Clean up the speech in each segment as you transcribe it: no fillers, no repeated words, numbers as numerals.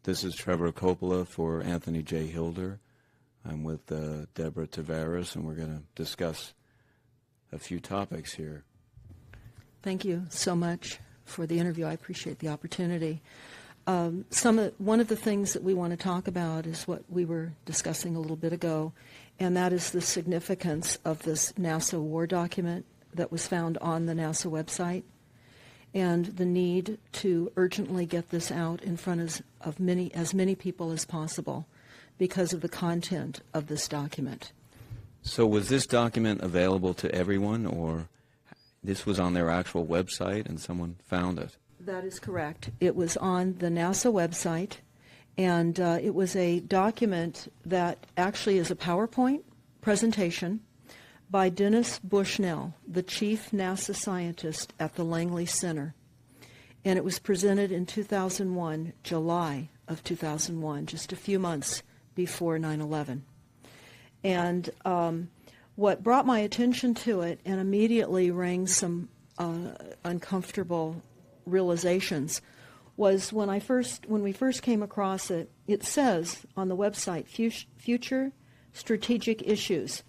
This is Trevor Coppola for Anthony J. Hilder. I'm with Deborah Tavares, and we're going to discuss a few topics here. Thank you so much for the interview. I appreciate the opportunity. One of the things that we want to talk about is what we were discussing a little bit ago, and that is the significance of this NASA war document that was found on the NASA website, and the need to urgently get this out in front of as many people as possible because of the content of this document. So was this document available to everyone, or this was on their actual website and someone found it? That is correct. It was on the NASA website, and it was a document that actually is a PowerPoint presentation by Dennis Bushnell, the chief NASA scientist at the Langley Center. And it was presented in 2001, July of 2001, just a few months before 9/11. And what brought my attention to it and immediately rang some uncomfortable realizations was when we first came across it. It says on the website, future strategic issues,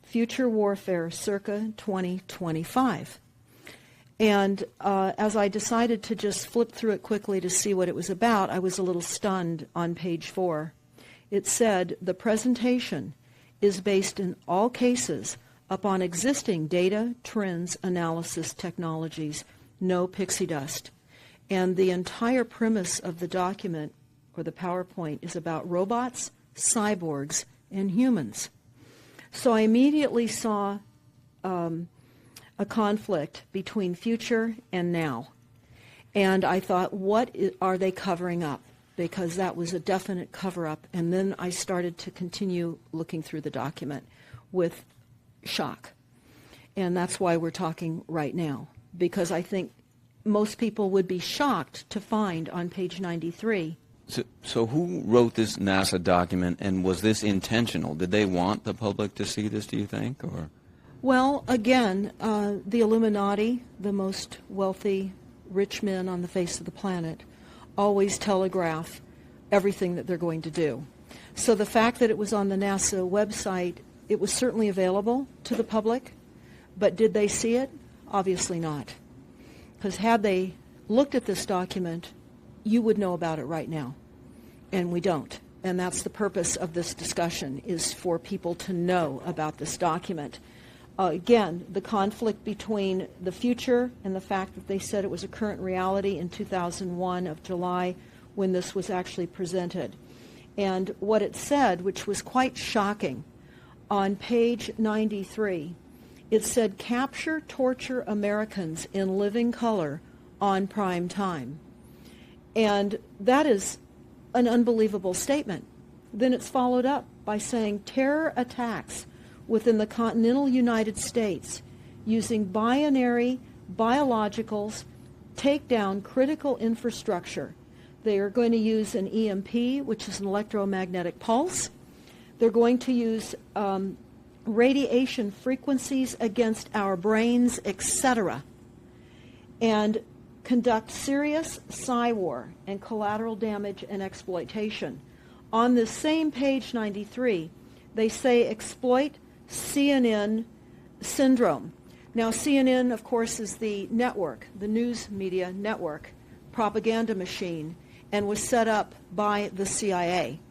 future warfare circa 2025. And as I decided to just flip through it quickly to see what it was about, I was a little stunned on page 4. It said, the presentation is based in all cases upon existing data, trends, analysis technologies, no pixie dust. And the entire premise of the document, or the PowerPoint, is about robots, cyborgs, and humans. So I immediately saw a conflict between future and now. And I thought, what are they covering up? Because that was a definite cover-up. And then I started to continue looking through the document with shock. And that's why we're talking right now, because I think most people would be shocked to find on page 93. So who wrote this NASA document, and was this intentional? Did they want the public to see this, do you think? Or? Well, again, the Illuminati, the most wealthy, rich men on the face of the planet, always telegraph everything that they're going to do. So the fact that it was on the NASA website, it was certainly available to the public, but did they see it? Obviously not. Because had they looked at this document, you would know about it right now. And we don't. And that's the purpose of this discussion, is for people to know about this document. Again, the conflict between the future and the fact that they said it was a current reality in 2001 of July when this was actually presented. And what it said, which was quite shocking, on page 93, it said, capture, torture Americans in living color on prime time. And that is an unbelievable statement. Then it's followed up by saying terror attacks within the continental United States using binary biologicals take down critical infrastructure. They are going to use an EMP, which is an electromagnetic pulse. They're going to use radiation frequencies against our brains, etc., and conduct serious psy-war and collateral damage and exploitation. On this same page 93, they say exploit CNN syndrome. Now, CNN, of course, is the network, the news media network, propaganda machine, and was set up by the CIA.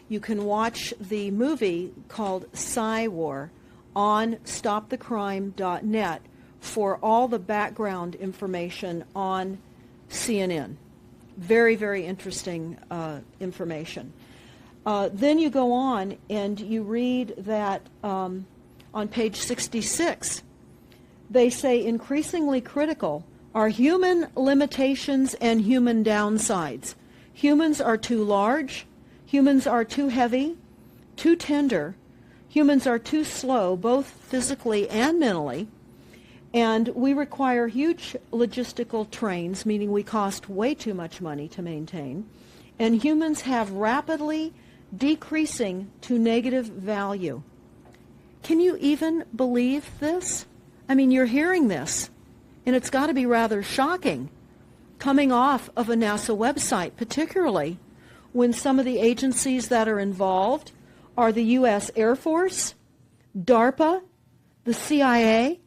You can watch the movie called Psy-War on stopthecrime.net for all the background information on CNN. Very, very interesting information. Then you go on and you read that on page 66, they say increasingly critical are human limitations and human downsides. Humans are too large, humans are too heavy, too tender, humans are too slow, both physically and mentally, and we require huge logistical trains, meaning we cost way too much money to maintain, and humans have rapidly decreasing to negative value. Can you even believe this? I mean, you're hearing this, and it's got to be rather shocking coming off of a NASA website, particularly when some of the agencies that are involved are the U.S. Air Force, DARPA, the CIA,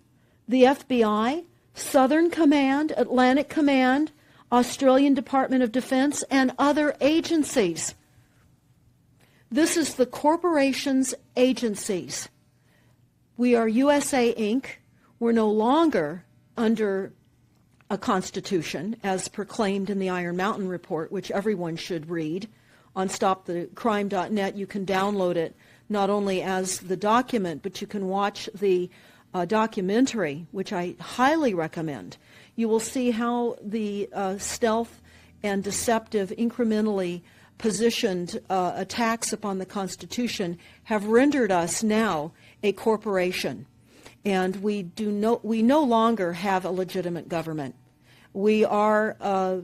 the FBI, Southern Command, Atlantic Command, Australian Department of Defense, and other agencies. This is the corporation's agencies. We are A.S.A. Inc. We're no longer under a constitution as proclaimed in the Iron Mountain Report, which everyone should read. On stopthecrime.net, you can download it not only as the document, but you can watch the documentary, which I highly recommend. You will see how the stealth and deceptive, incrementally positioned attacks upon the Constitution have rendered us now a corporation. And we no longer have a legitimate government. We are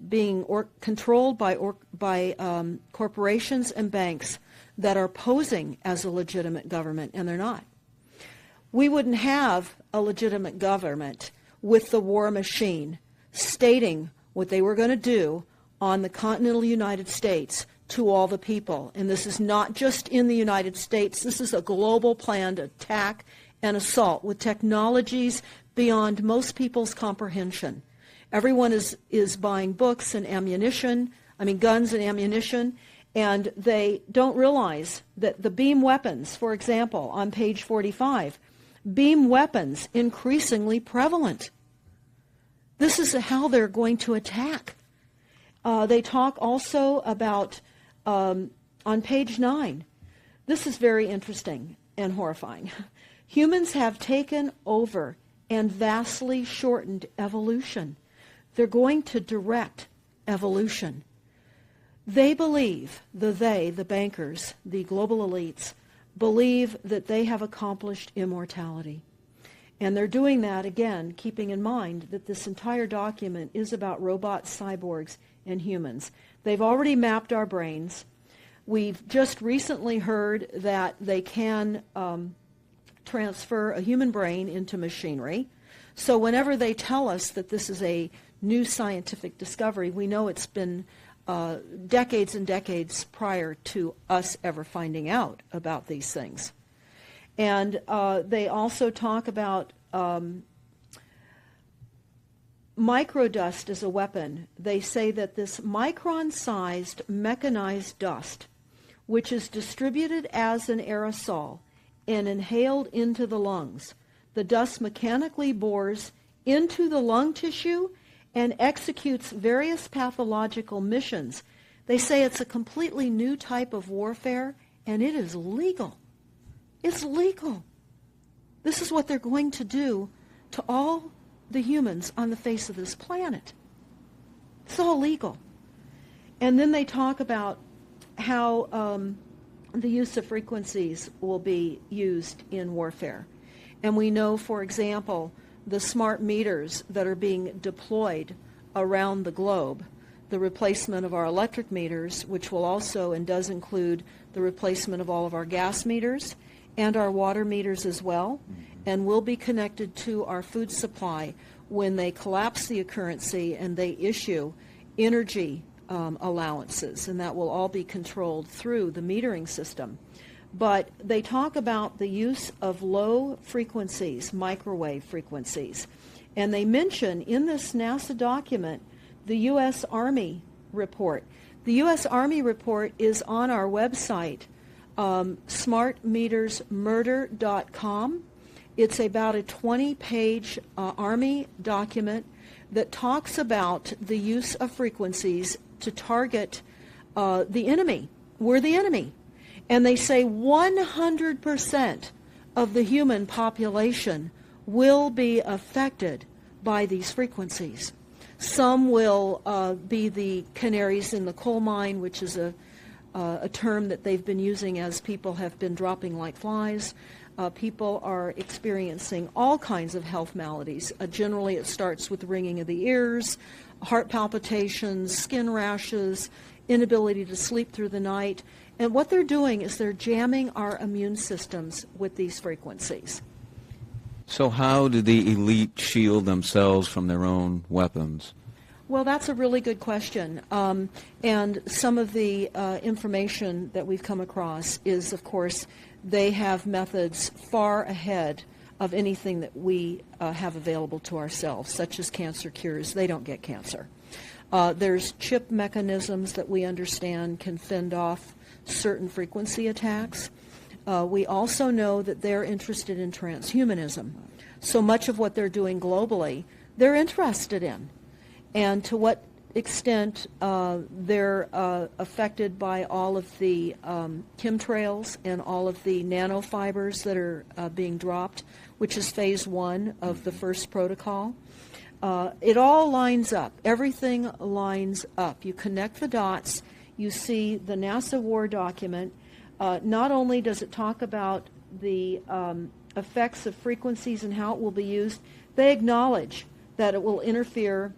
being controlled by corporations and banks that are posing as a legitimate government, and they're not. We wouldn't have a legitimate government with the war machine stating what they were going to do on the continental United States to all the people. And this is not just in the United States. This is a global planned attack and assault with technologies beyond most people's comprehension. Everyone is buying books and ammunition, guns and ammunition, and they don't realize that the beam weapons, for example, on page 45, beam weapons increasingly prevalent. This is how they're going to attack. They talk also about, on page 9, this is very interesting and horrifying. Humans have taken over and vastly shortened evolution. They're going to direct evolution. They believe, the bankers, the global elites, believe that they have accomplished immortality. And they're doing that, again, keeping in mind that this entire document is about robots, cyborgs, and humans. They've already mapped our brains. We've just recently heard that they can transfer a human brain into machinery. So whenever they tell us that this is a new scientific discovery, we know it's been decades and decades prior to us ever finding out about these things. And they also talk about microdust as a weapon. They say that this micron-sized mechanized dust, which is distributed as an aerosol and inhaled into the lungs, the dust mechanically bores into the lung tissue and executes various pathological missions. They say it's a completely new type of warfare, and it is legal. It's legal. This is what they're going to do to all the humans on the face of this planet. It's all legal. And then they talk about how the use of frequencies will be used in warfare. And we know, for example, the smart meters that are being deployed around the globe, the replacement of our electric meters, which will also and does include the replacement of all of our gas meters and our water meters as well, and will be connected to our food supply when they collapse the currency and they issue energy allowances, and that will all be controlled through the metering system. But they talk about the use of low frequencies, microwave frequencies, and they mention in this NASA document the U.S. Army report. The U.S. Army report is on our website, smartmetersmurder.com. It's about a 20-page Army document that talks about the use of frequencies to target the enemy. We're the enemy. And they say 100% of the human population will be affected by these frequencies. Some will be the canaries in the coal mine, which is a term that they've been using as people have been dropping like flies. People are experiencing all kinds of health maladies. Generally, it starts with ringing of the ears, heart palpitations, skin rashes, inability to sleep through the night. And what they're doing is they're jamming our immune systems with these frequencies. So how do the elite shield themselves from their own weapons? Well, that's a really good question. And some of the information that we've come across is, of course, they have methods far ahead of anything that we have available to ourselves, such as cancer cures. They don't get cancer. There's chip mechanisms that we understand can fend off certain frequency attacks. We also know that they're interested in transhumanism. So much of what they're doing globally, they're interested in. And to what extent they're affected by all of the chemtrails and all of the nanofibers that are being dropped, which is phase 1 of the first protocol. It all lines up. Everything lines up. You connect the dots. You see the NASA war document. Not only does it talk about the effects of frequencies and how it will be used, they acknowledge that it will interfere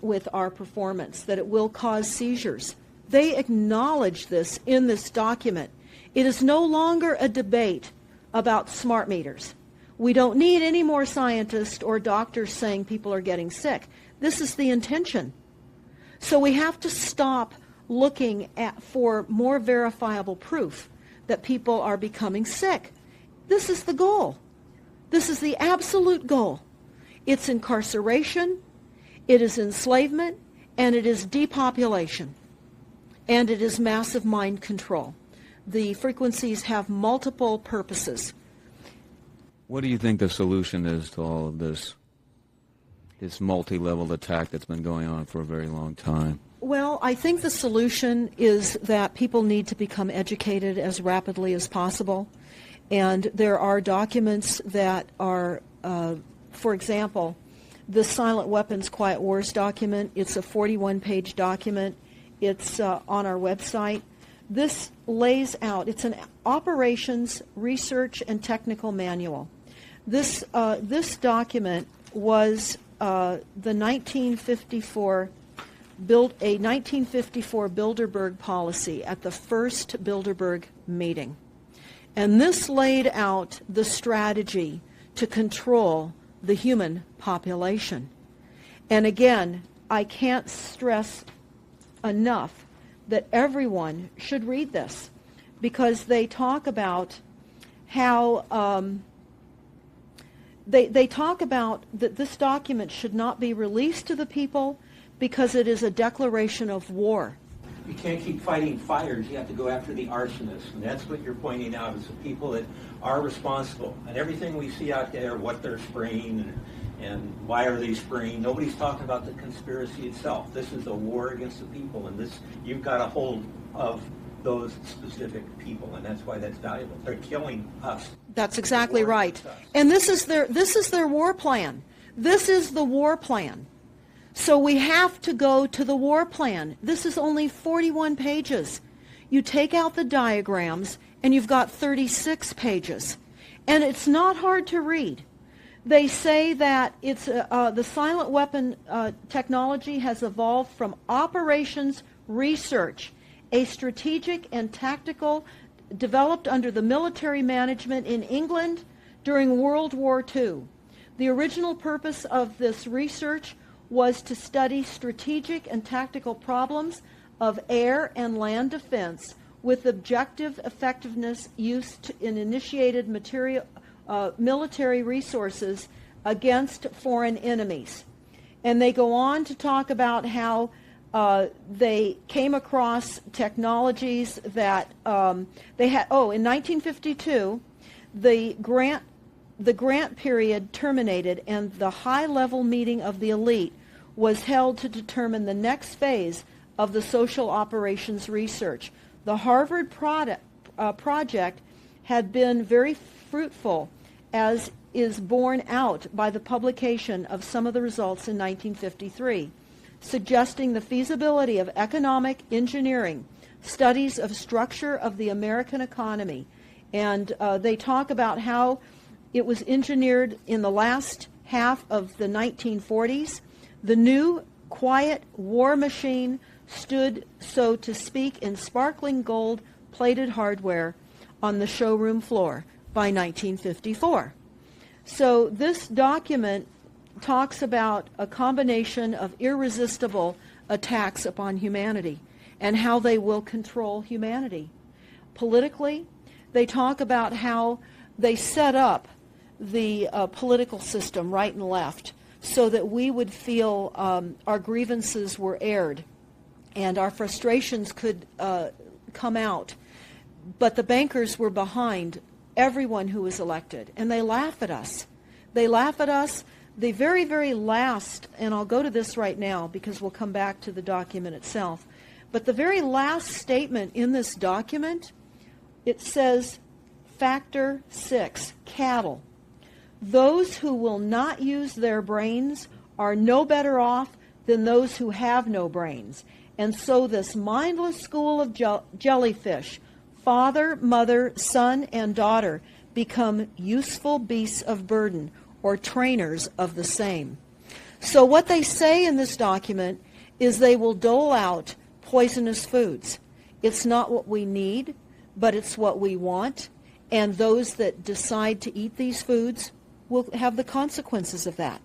with our performance, that it will cause seizures. They acknowledge this in this document. It is no longer a debate about smart meters. We don't need any more scientists or doctors saying people are getting sick. This is the intention. So we have to stop looking for more verifiable proof that people are becoming sick. This is the goal. This is the absolute goal. It's incarceration, it is enslavement, and it is depopulation, and it is massive mind control. The frequencies have multiple purposes. What do you think the solution is to all of this multi-level attack that's been going on for a very long time? Well, I think the solution is that people need to become educated as rapidly as possible. And there are documents that are, for example, the Silent Weapons Quiet Wars document. It's a 41-page document. It's on our website. This lays out, it's an operations, research, and technical manual. This document was the 1954 Bilderberg policy at the first Bilderberg meeting. And this laid out the strategy to control the human population. And again, I can't stress enough that everyone should read this, because they talk about how they talk about that this document should not be released to the people because it is a declaration of war. You can't keep fighting fires. You have to go after the arsonists. And that's what you're pointing out, is the people that are responsible. And everything we see out there, what they're spraying and why are they spraying. Nobody's talking about the conspiracy itself. This is a war against the people. And this, you've got a hold of those specific people. And that's why that's valuable. They're killing us. That's exactly right. And this is their war plan. This is the war plan. So we have to go to the war plan. This is only 41 pages. You take out the diagrams, and you've got 36 pages. And it's not hard to read. They say that it's the silent weapon technology has evolved from operations research, a strategic and tactical developed under the military management in England during World War II. The original purpose of this research was to study strategic and tactical problems of air and land defense with objective effectiveness used in initiated military resources against foreign enemies. And they go on to talk about how they came across technologies that they had. Oh, in 1952, the grant period terminated, and the high-level meeting of the elite was held to determine the next phase of the social operations research. The Harvard project had been very fruitful, as is borne out by the publication of some of the results in 1953, suggesting the feasibility of economic engineering, studies of structure of the American economy. And they talk about how it was engineered in the last half of the 1940s. The new, quiet war machine stood, so to speak, in sparkling gold-plated hardware on the showroom floor by 1954. So this document talks about a combination of irresistible attacks upon humanity and how they will control humanity. Politically, they talk about how they set up the political system right and left so that we would feel our grievances were aired and our frustrations could come out. But the bankers were behind everyone who was elected, and they laugh at us. They laugh at us. The very, very last, and I'll go to this right now because we'll come back to the document itself, but the very last statement in this document, it says, Factor 6, cattle. Those who will not use their brains are no better off than those who have no brains. And so this mindless school of jellyfish, father, mother, son, and daughter, become useful beasts of burden, or trainers of the same. So what they say in this document is they will dole out poisonous foods. It's not what we need, but it's what we want. And those that decide to eat these foods will have the consequences of that.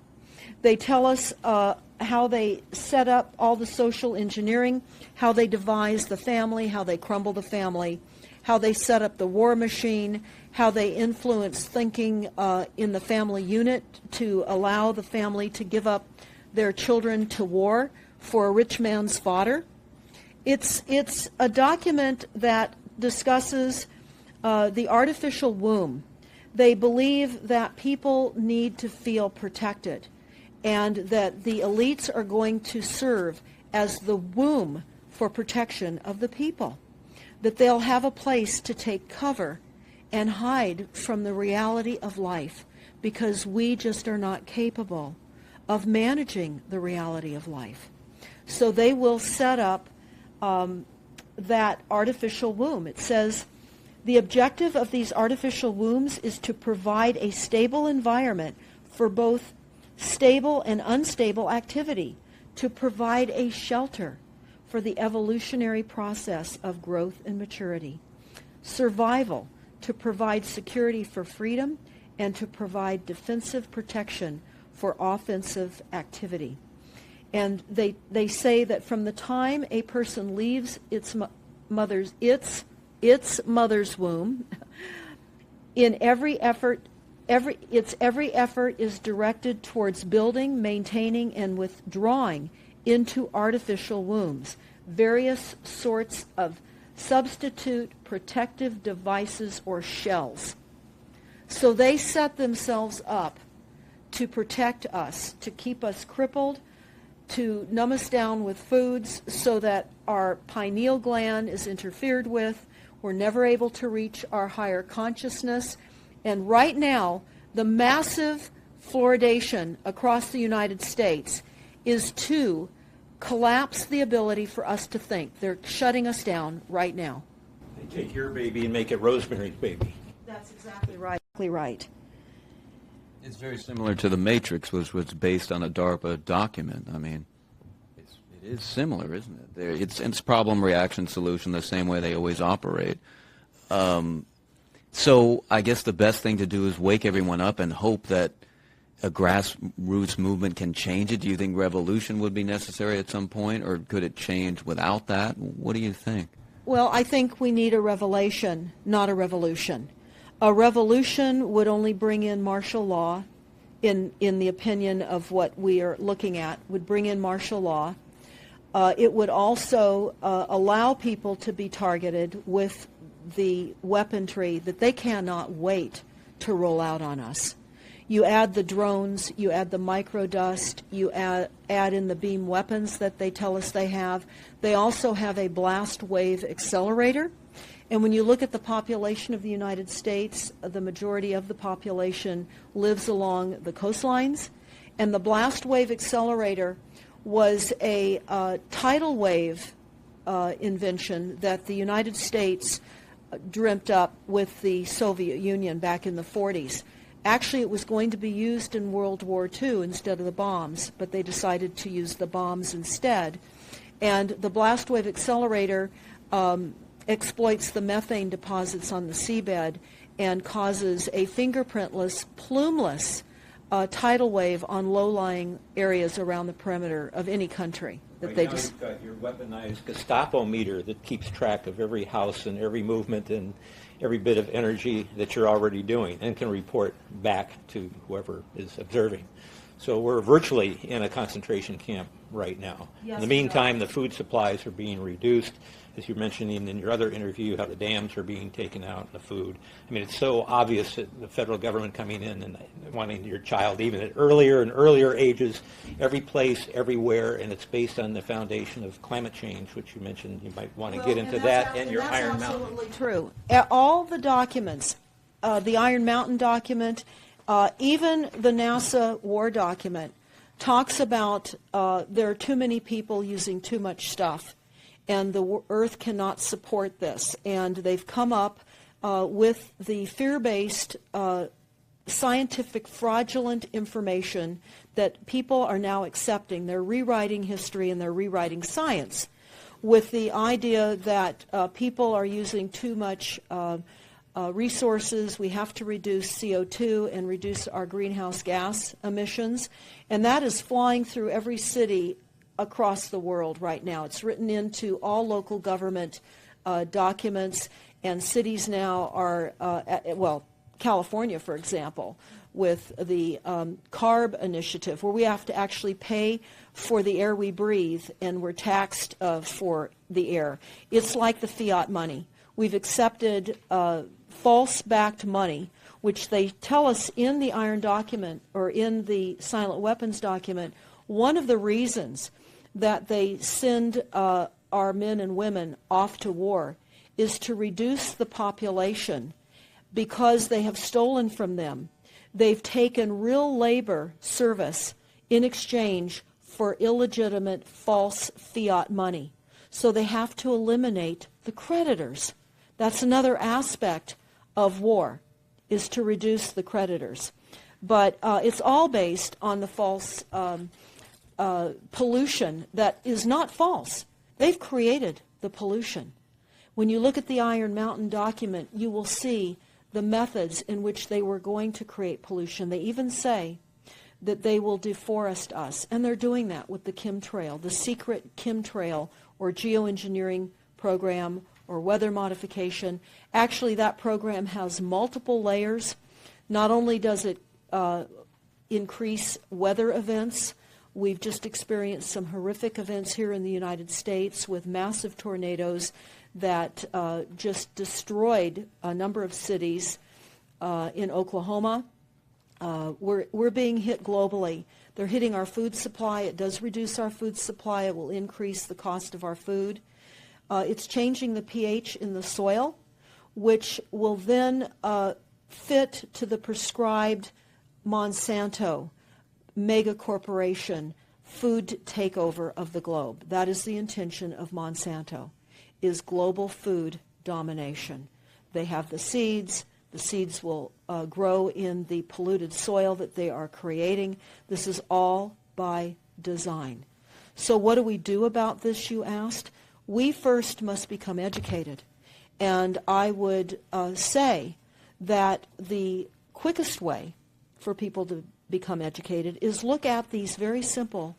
They tell us how they set up all the social engineering, how they devise the family, how they crumble the family, how they set up the war machine, how they influence thinking in the family unit to allow the family to give up their children to war for a rich man's fodder. It's a document that discusses the artificial womb. They believe that people need to feel protected and that the elites are going to serve as the womb for protection of the people, that they'll have a place to take cover and hide from the reality of life because we just are not capable of managing the reality of life. So they will set up that artificial womb. It says, the objective of these artificial wombs is to provide a stable environment for both stable and unstable activity, to provide a shelter for the evolutionary process of growth and maturity, survival, to provide security for freedom, and to provide defensive protection for offensive activity. And they say that from the time a person leaves its mother's womb, in every effort is directed towards building, maintaining, and withdrawing into artificial wombs various sorts of substitute protective devices or shells. So they set themselves up to protect us, to keep us crippled, to numb us down with foods so that our pineal gland is interfered with. We're never able to reach our higher consciousness. And right now, the massive fluoridation across the United States is to collapse the ability for us to think. They're shutting us down right now. They take your baby and make it Rosemary's Baby. That's exactly right. It's very similar to The Matrix, which was based on a DARPA document. I mean, it is similar, isn't it? It's problem, reaction, solution, the same way they always operate. So I guess the best thing to do is wake everyone up and hope that a grassroots movement can change it. Do you think revolution would be necessary at some point, or could it change without that? What do you think? Well, I think we need a revelation, not a revolution. A revolution would only bring in martial law, in the opinion of what we are looking at, would bring in martial law. It would also allow people to be targeted with the weaponry that they cannot wait to roll out on us. You add the drones, you add the microdust, you add in the beam weapons that they tell us they have. They also have a blast wave accelerator. And when you look at the population of the United States, the majority of the population lives along the coastlines. And the blast wave accelerator was a tidal wave invention that the United States dreamt up with the Soviet Union back in the 40s. Actually, it was going to be used in World War II instead of the bombs, but they decided to use the bombs instead. And the blast wave accelerator exploits the methane deposits on the seabed and causes a fingerprintless, plumeless tidal wave on low-lying areas around the perimeter of any country. That Right they now just you've got your weaponized Gestapo meter that keeps track of every house and every movement and every bit of energy that you're already doing and can report back to whoever is observing. So we're virtually in a concentration camp right now. Yes, in the meantime, the food supplies are being reduced. As you mentioned in your other interview, how the dams are being taken out and the food. I mean, it's so obvious that the federal government coming in and wanting your child even at earlier and earlier ages, every place, everywhere, and it's based on the foundation of climate change, which you mentioned. You might want to get into that and your Iron Mountain. That's absolutely true. All the documents, the Iron Mountain document, even the NASA war document, talks about there are too many people using too much stuff, and the Earth cannot support this. And they've come up with the fear-based, scientific, fraudulent information that people are now accepting. They're rewriting history and they're rewriting science with the idea that people are using too much resources. We have to reduce CO2 and reduce our greenhouse gas emissions. And that is flying through every city across the world right now. It's written into all local government documents, and cities now are, California, for example, with the CARB initiative, where we have to actually pay for the air we breathe, and we're taxed for the air. It's like the fiat money. We've accepted false-backed money, which they tell us in the Iron document or in the silent weapons document. One of the reasons that they send our men and women off to war is to reduce the population because they have stolen from them. They've taken real labor service in exchange for illegitimate false fiat money. So they have to eliminate the creditors. That's another aspect of war, is to reduce the creditors. But it's all based on the false pollution that is not false. They've created the pollution. When you look at the Iron Mountain document, you will see the methods in which they were going to create pollution. They even say that they will deforest us, and they're doing that with the chemtrail, the secret chemtrail or geoengineering program or weather modification. Actually, that program has multiple layers. Not only does it increase weather events, we've just experienced some horrific events here in the United States with massive tornadoes that just destroyed a number of cities in Oklahoma. We're being hit globally. They're hitting our food supply. It does reduce our food supply. It will increase the cost of our food. It's changing the pH in the soil, which will then fit to the prescribed Monsanto mega corporation food takeover of the globe. That is the intention of Monsanto, is global food domination. They have the seeds. The seeds will grow in the polluted soil that they are creating. This is all by design. So what do we do about this, you asked? We first must become educated. And I would say that the quickest way for people to become educated is look at these very simple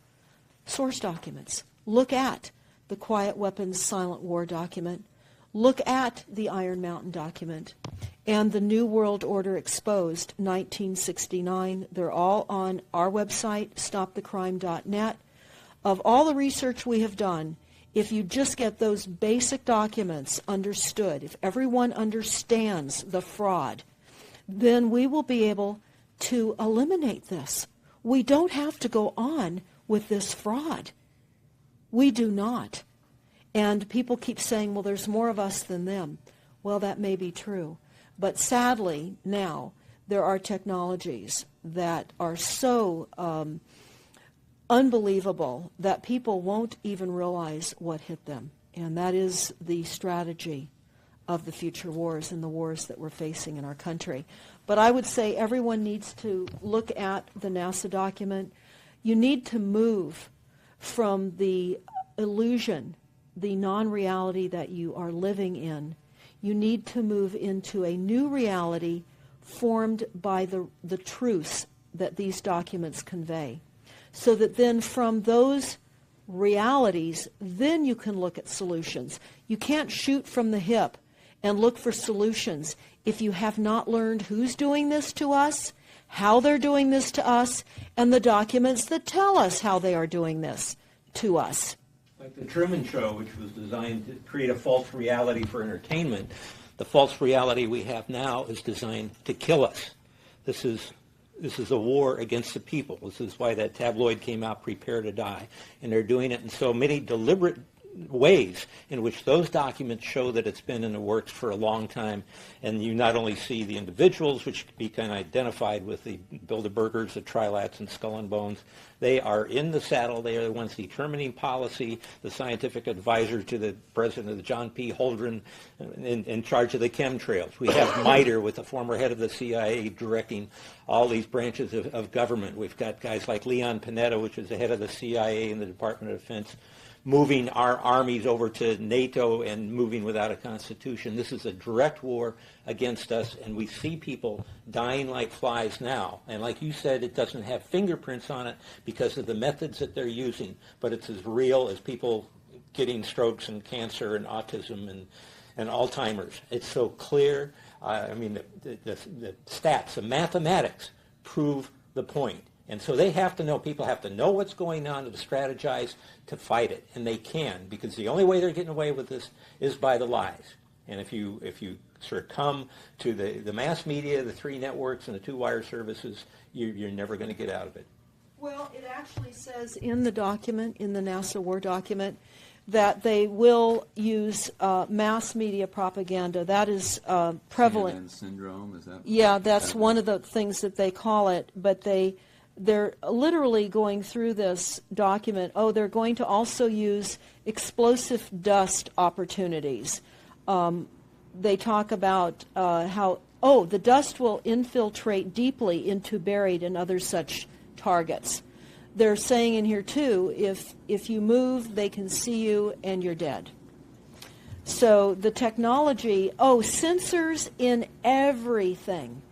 source documents. Look at the Quiet Weapons Silent War document. Look at the Iron Mountain document and the New World Order Exposed, 1969. They're all on our website, stopthecrime.net. Of all the research we have done, if you just get those basic documents understood, if everyone understands the fraud, then we will be able to eliminate this. We don't have to go on with this fraud. We do not. And people keep saying, well, there's more of us than them. Well, that may be true. But sadly, now, there are technologies that are so unbelievable that people won't even realize what hit them. And that is the strategy of the future wars and the wars that we're facing in our country. But I would say everyone needs to look at the NASA document. You need to move from the illusion, the non-reality that you are living in. You need to move into a new reality formed by the truths that these documents convey. So that then from those realities, then you can look at solutions. You can't shoot from the hip and look for solutions if you have not learned who's doing this to us, how they're doing this to us, and the documents that tell us how they are doing this to us. Like the Truman Show, which was designed to create a false reality for entertainment, the false reality we have now is designed to kill us. This is a war against the people. This is why that tabloid came out, Prepare to Die. And they're doing it in so many deliberate ways in which those documents show that it's been in the works for a long time. And you not only see the individuals, which can be kind of identified with the Bilderbergers, the Trilats, and Skull and Bones. They are in the saddle. They are the ones determining policy, the scientific advisor to the president of the John P. Holdren in charge of the chemtrails. We have MITRE with the former head of the CIA directing all these branches of government. We've got guys like Leon Panetta, which is the head of the CIA and the Department of Defense, moving our armies over to NATO and moving without a constitution. This is a direct war against us, and we see people dying like flies now. And like you said, it doesn't have fingerprints on it because of the methods that they're using, but it's as real as people getting strokes and cancer and autism and Alzheimer's. It's so clear. I mean, the stats, the mathematics prove the point. And so they have to know, people have to know what's going on to strategize to fight it. And they can, because the only way they're getting away with this is by the lies. And if you succumb to the mass media, the 3 networks, and the 2 wire services, you're never going to get out of it. Well, it actually says in the document, in the NASA War document, that they will use mass media propaganda. That is prevalent. Syndrome, is that? Yeah, that's one of the things that they call it. But they're literally going through this document. Oh, they're going to also use explosive dust opportunities. They talk about how, the dust will infiltrate deeply into buried and other such targets. They're saying in here, too, if you move, they can see you and you're dead. So the technology, sensors in everything.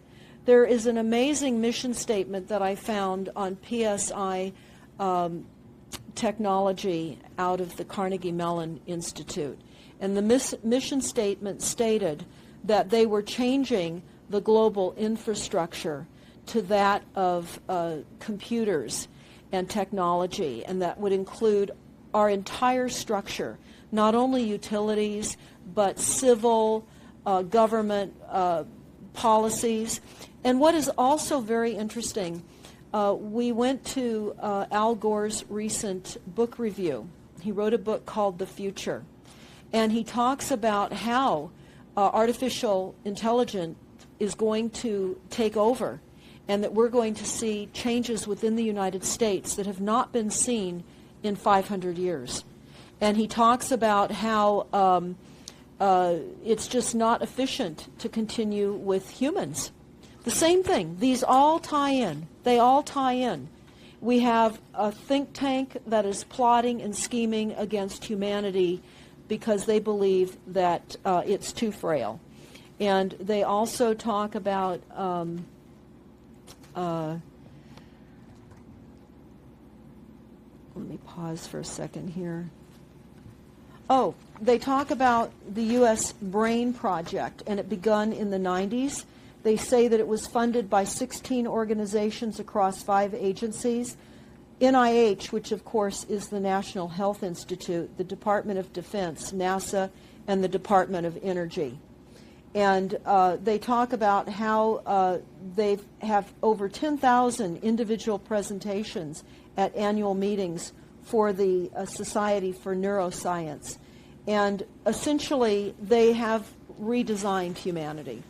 There is an amazing mission statement that I found on A.S.A. technology out of the Carnegie Mellon Institute. And the mission statement stated that they were changing the global infrastructure to that of computers and technology, and that would include our entire structure, not only utilities, but civil, government policies. And what is also very interesting, we went to Al Gore's recent book review. He wrote a book called The Future, and he talks about how artificial intelligence is going to take over, and that we're going to see changes within the United States that have not been seen in 500 years. And he talks about how it's just not efficient to continue with humans. The same thing. These all tie in. They all tie in. We have a think tank that is plotting and scheming against humanity because they believe that it's too frail. And they also talk about let me pause for a second here. They talk about the U.S. Brain Project, and it begun in the 90s. They say that it was funded by 16 organizations across 5 agencies. NIH, which of course is the National Health Institute, the Department of Defense, NASA, and the Department of Energy. And they talk about how they have over 10,000 individual presentations at annual meetings for the Society for Neuroscience. And essentially, they have redesigned humanity.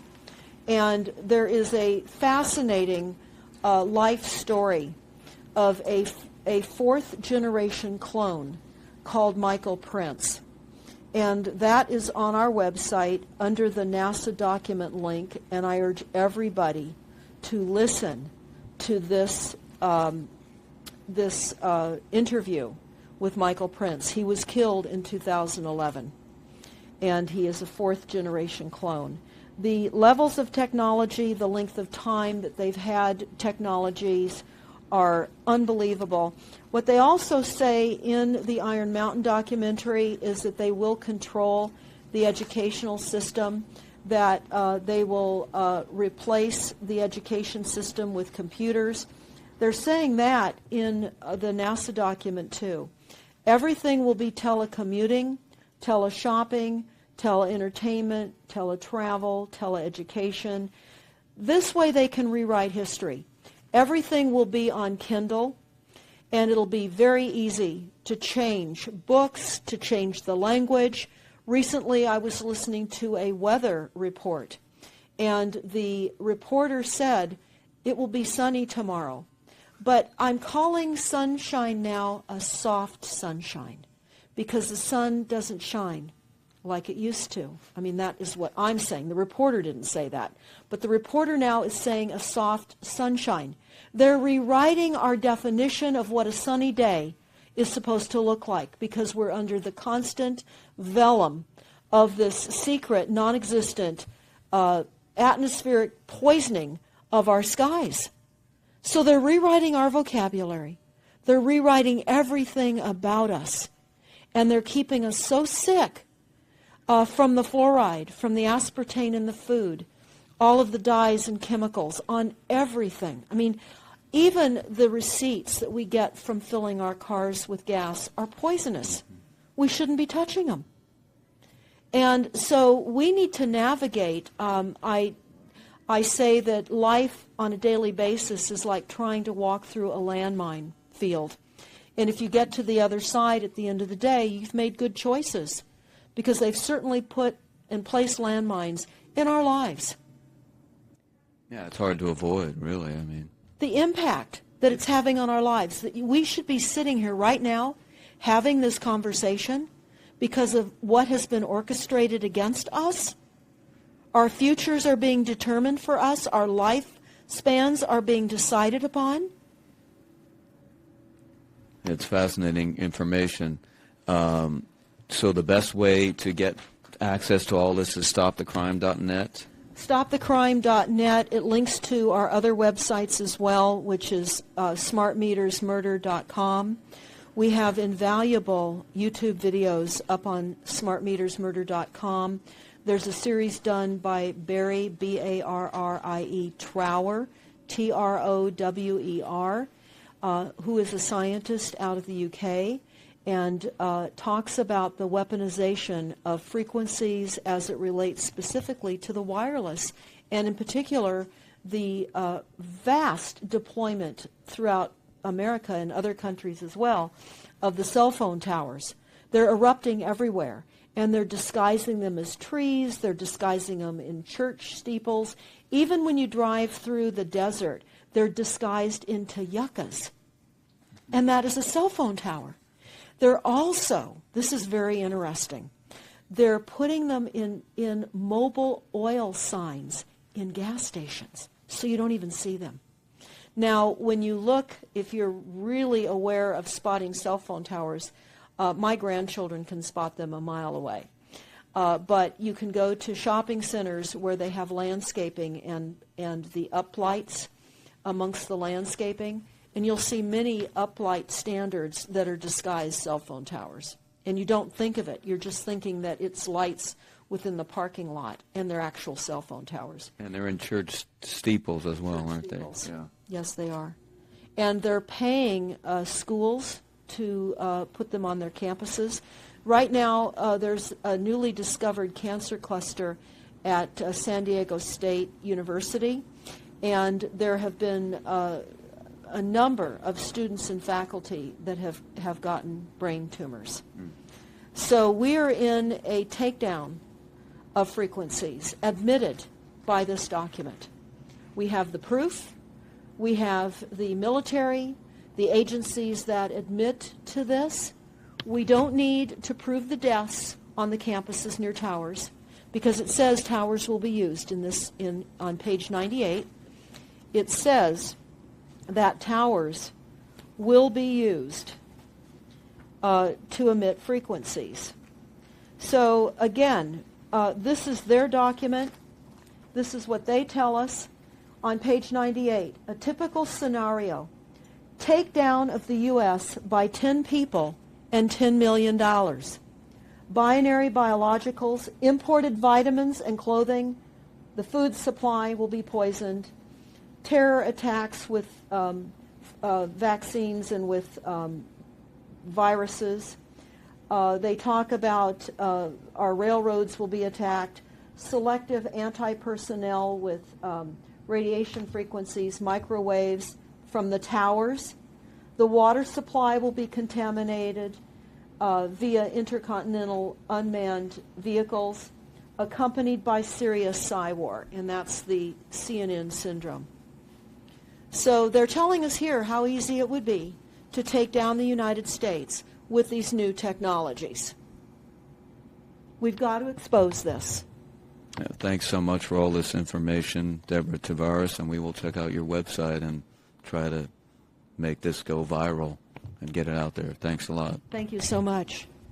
And there is a fascinating life story of a 4th-generation clone called Michael Prince. And that is on our website under the NASA document link, and I urge everybody to listen to this interview with Michael Prince. He was killed in 2011, and he is a 4th-generation clone. The levels of technology, the length of time that they've had technologies are unbelievable. What they also say in the Iron Mountain documentary is that they will control the educational system, that they will replace the education system with computers. They're saying that in the NASA document too. Everything will be telecommuting, teleshopping, tele-entertainment, tele-travel, tele-education. This way they can rewrite history. Everything will be on Kindle, and it'll be very easy to change books, to change the language. Recently I was listening to a weather report, and the reporter said it will be sunny tomorrow. But I'm calling sunshine now a soft sunshine, because the sun doesn't shine like it used to. I mean, that is what I'm saying. The reporter didn't say that. But the reporter now is saying a soft sunshine. They're rewriting our definition of what a sunny day is supposed to look like, because we're under the constant vellum of this secret, non-existent atmospheric poisoning of our skies. So they're rewriting our vocabulary. They're rewriting everything about us. And they're keeping us so sick from the fluoride, from the aspartame in the food, all of the dyes and chemicals on everything. I mean, even the receipts that we get from filling our cars with gas are poisonous. We shouldn't be touching them. And so we need to navigate. I say that life on a daily basis is like trying to walk through a landmine field. And if you get to the other side at the end of the day, you've made good choices, because they've certainly put and placed landmines in our lives. Yeah, it's hard to avoid, really. I mean, the impact that it's having on our lives, that we should be sitting here right now having this conversation because of what has been orchestrated against us. Our futures are being determined for us. Our lifespans are being decided upon. It's fascinating information. So the best way to get access to all this is stopthecrime.net? Stopthecrime.net. It links to our other websites as well, which is smartmetersmurder.com. We have invaluable YouTube videos up on smartmetersmurder.com. There's a series done by Barry, B-A-R-R-I-E, Trower, T-R-O-W-E-R, who is a scientist out of the UK, and talks about the weaponization of frequencies as it relates specifically to the wireless, and in particular the vast deployment throughout America and other countries as well of the cell phone towers. They're erupting everywhere, and they're disguising them as trees, they're disguising them in church steeples. Even when you drive through the desert, they're disguised into yuccas, and that is a cell phone tower. They're also, this is very interesting, they're putting them in mobile oil signs in gas stations, so you don't even see them. Now, when you look, if you're really aware of spotting cell phone towers, my grandchildren can spot them a mile away. But you can go to shopping centers where they have landscaping and the uplights amongst the landscaping, and you'll see many uplight standards that are disguised cell phone towers. And you don't think of it. You're just thinking that it's lights within the parking lot, and they're actual cell phone towers. And they're in church steeples as well, Church aren't steeples. they? Yeah. Yes, they are. And they're paying schools to put them on their campuses. Right now, there's a newly discovered cancer cluster at San Diego State University, and there have been a number of students and faculty that have gotten brain tumors. So we are in a takedown of frequencies admitted by this document. We have the proof. We have the military, the agencies that admit to this. We don't need to prove the deaths on the campuses near towers, because it says towers will be used on page 98. It says that towers will be used to emit frequencies. So again, this is their document. This is what they tell us on page 98. A typical scenario: takedown of the U.S. by 10 people and $10 million. Binary biologicals, imported vitamins and clothing, the food supply will be poisoned. Terror attacks with vaccines and with viruses. They talk about our railroads will be attacked. Selective anti-personnel with radiation frequencies, microwaves from the towers. The water supply will be contaminated via intercontinental unmanned vehicles, accompanied by serious psy-war, and that's the CNN syndrome. So they're telling us here how easy it would be to take down the United States with these new technologies. We've got to expose this. Thanks so much for all this information, Deborah Tavares, and we will check out your website and try to make this go viral and get it out there. Thanks a lot. Thank you so much.